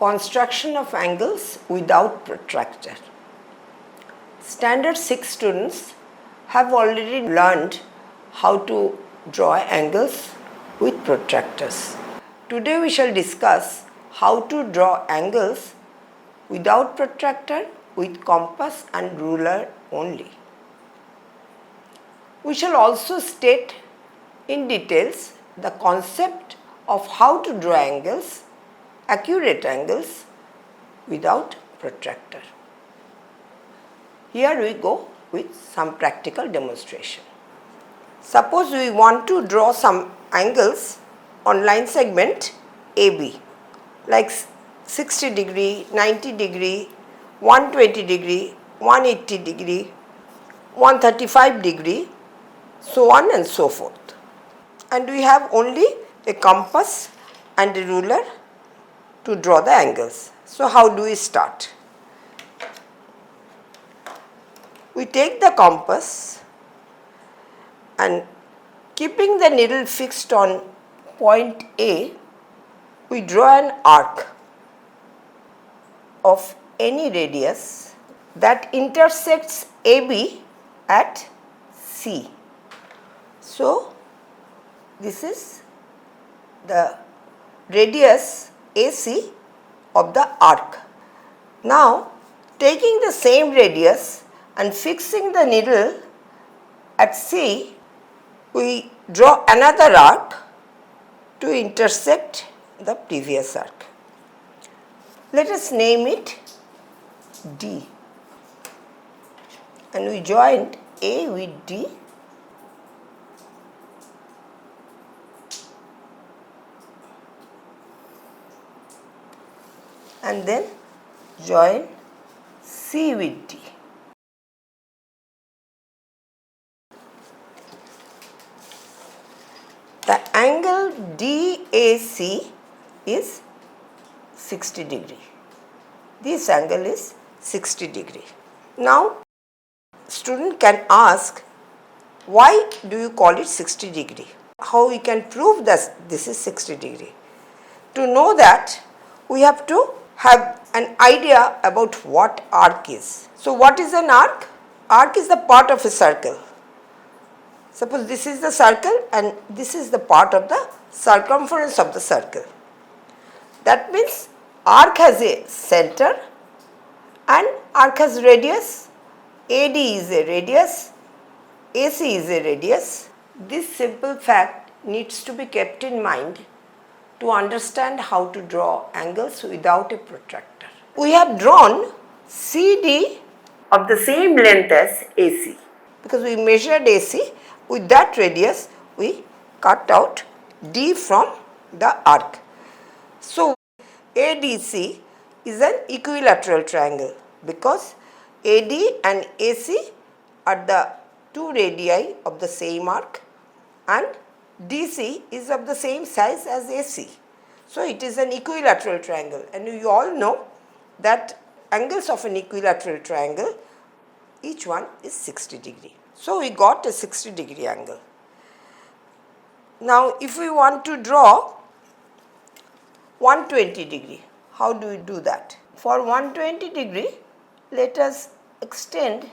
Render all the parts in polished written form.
Construction of angles without protractor. Standard 6 students have already learned how to draw angles with protractors. Today we shall discuss how to draw angles without protractor with compass and ruler only. We shall also state in details the concept of how to draw angles, accurate angles without protractor. Here we go with some practical demonstration. Suppose we want to draw some angles on line segment AB like 60 degree, 90 degree, 120 degree, 180 degree, 135 degree, so on and so forth. And we have only a compass and a ruler to draw the angles. So how do we start? We take the compass and keeping the needle fixed on point A, we draw an arc of any radius that intersects AB at C. So this is the radius AC of the arc. Now taking the same radius and fixing the needle at C, we draw another arc to intersect the previous arc. Let us name it D, and we joined A with D and then join C with D. The angle DAC is 60 degree. This angle is 60 degree. Now, student can ask, why do you call it 60 degree? How we can prove that this is 60 degree? To know that, we have to have an idea about what arc is. So, what is an arc? Arc is the part of a circle. Suppose this is the circle and this is the part of the circumference of the circle. That means arc has a center and arc has radius. AD is a radius, AC is a radius. This simple fact needs to be kept in mind to understand how to draw angles without a protractor. We have drawn CD of the same length as AC because we measured AC. With that radius, we cut out D from the arc. So, ADC is an equilateral triangle because AD and AC are the two radii of the same arc and DC is of the same size as AC. So, it is an equilateral triangle, and you all know that angles of an equilateral triangle, each one is 60 degree. So, we got a 60 degree angle. Now, if we want to draw 120 degree, how do we do that? For 120 degree, let us extend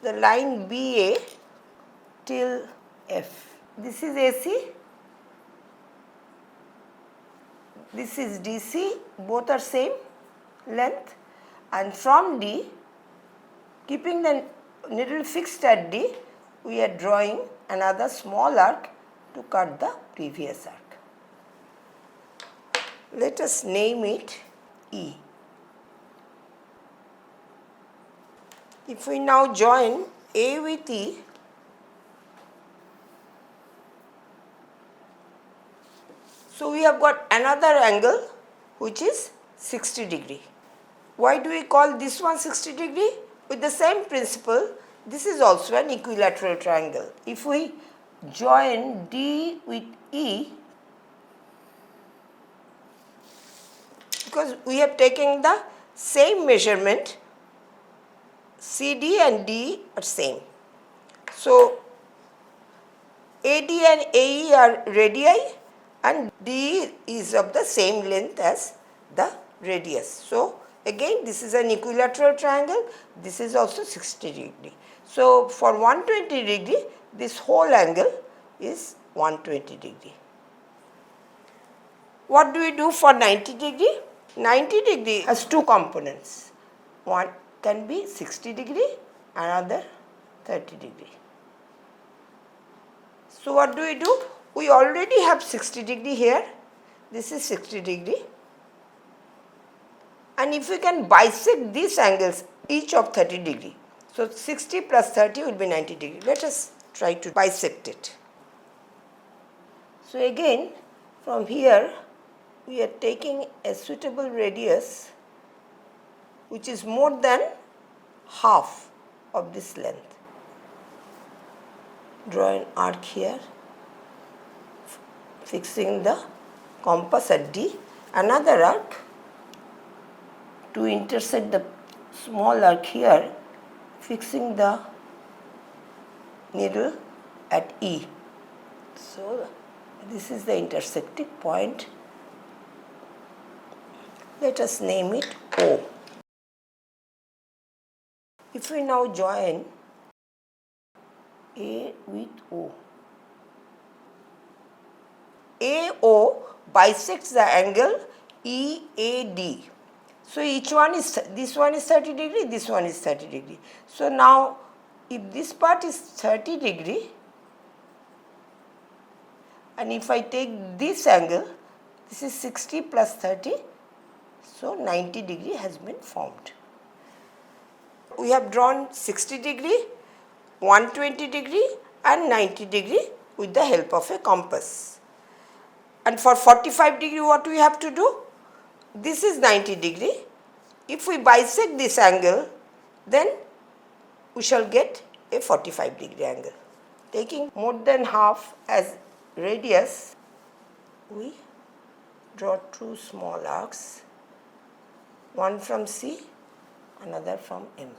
the line BA till F. This is AC, this is DC, both are same length, and from D, keeping the needle fixed at D, we are drawing another small arc to cut the previous arc. Let us name it E. If we now join A with E, so we have got another angle which is 60 degree. Why do we call this one 60 degree? With the same principle, this is also an equilateral triangle. If we join D with E, because we have taken the same measurement, CD and D are same. So, AD and AE are radii and D is of the same length as the radius. So again this is an equilateral triangle, this is also 60 degree. So for 120 degree, this whole angle is 120 degree. What do we do for 90 degree? 90 degree has two components. One can be 60 degree, another 30 degree. So what do? We already have 60 degree here. This is 60 degree. And if we can bisect these angles, each of 30 degree. So 60 plus 30 will be 90 degree. Let us try to bisect it. So again, from here, we are taking a suitable radius which is more than half of this length. Draw an arc here, fixing the compass at D. Another arc to intersect the small arc here, fixing the needle at E. So this is the intersecting point. Let us name it O. If we now join A with O, AO bisects the angle EAD. So each one is, this one is 30 degree, this one is 30 degree. So now if this part is 30 degree, and if I take this angle, this is 60 plus 30, so 90 degree has been formed. We have drawn 60 degree, 120 degree and 90 degree with the help of a compass. And for 45 degree, what we have to do? This is 90 degree. If we bisect this angle, then we shall get a 45 degree angle. Taking more than half as radius, we draw two small arcs, one from C, another from M.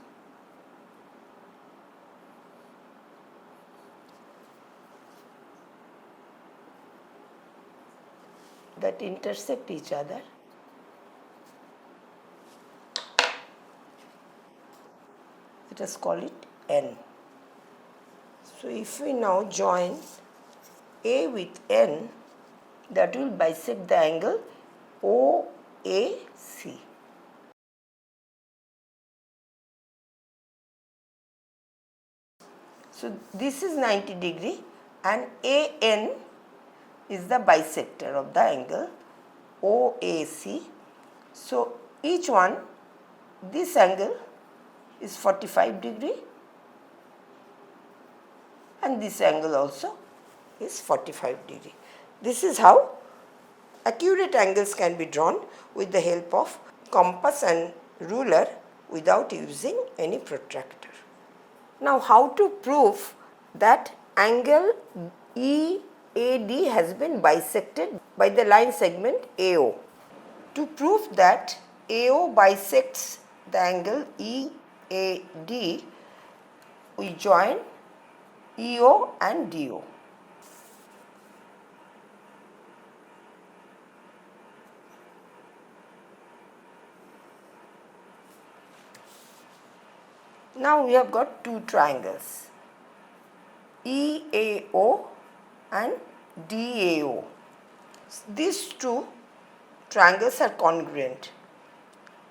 That intersect each other. Let us call it N. So if we now join A with N, that will bisect the angle OAC. So this is 90 degree and AN is the bisector of the angle OAC. So each one, this angle is 45 degree and this angle also is 45 degree. This is how accurate angles can be drawn with the help of compass and ruler without using any protractor. Now how to prove that angle EAD has been bisected by the line segment AO? To prove that AO bisects the angle EAD, we join EO and DO. Now we have got two triangles, EAO and DAO. These two triangles are congruent.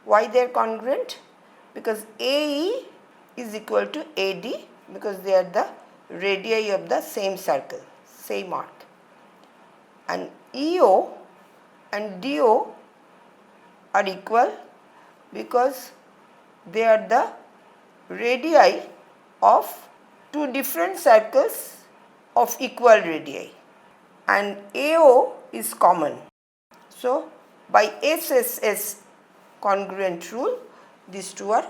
Why they are congruent? Because AE is equal to AD because they are the radii of the same circle, same arc. And EO and DO are equal because they are the radii of two different circles of equal radii, and AO is common. So by SSS congruent rule, these two are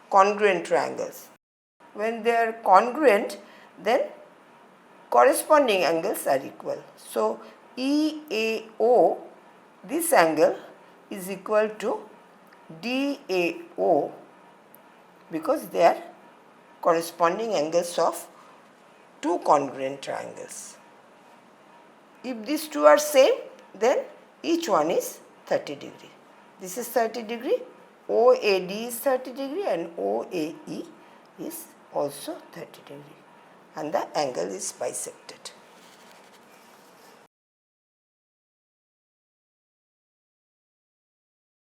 congruent triangles. When they are congruent, then corresponding angles are equal. So EAO, this angle is equal to DAO because they are corresponding angles of two congruent triangles. If these two are same, then each one is 30 degree. This is 30 degree. OAD is 30 degree and OAE is also 30 degree. And the angle is bisected.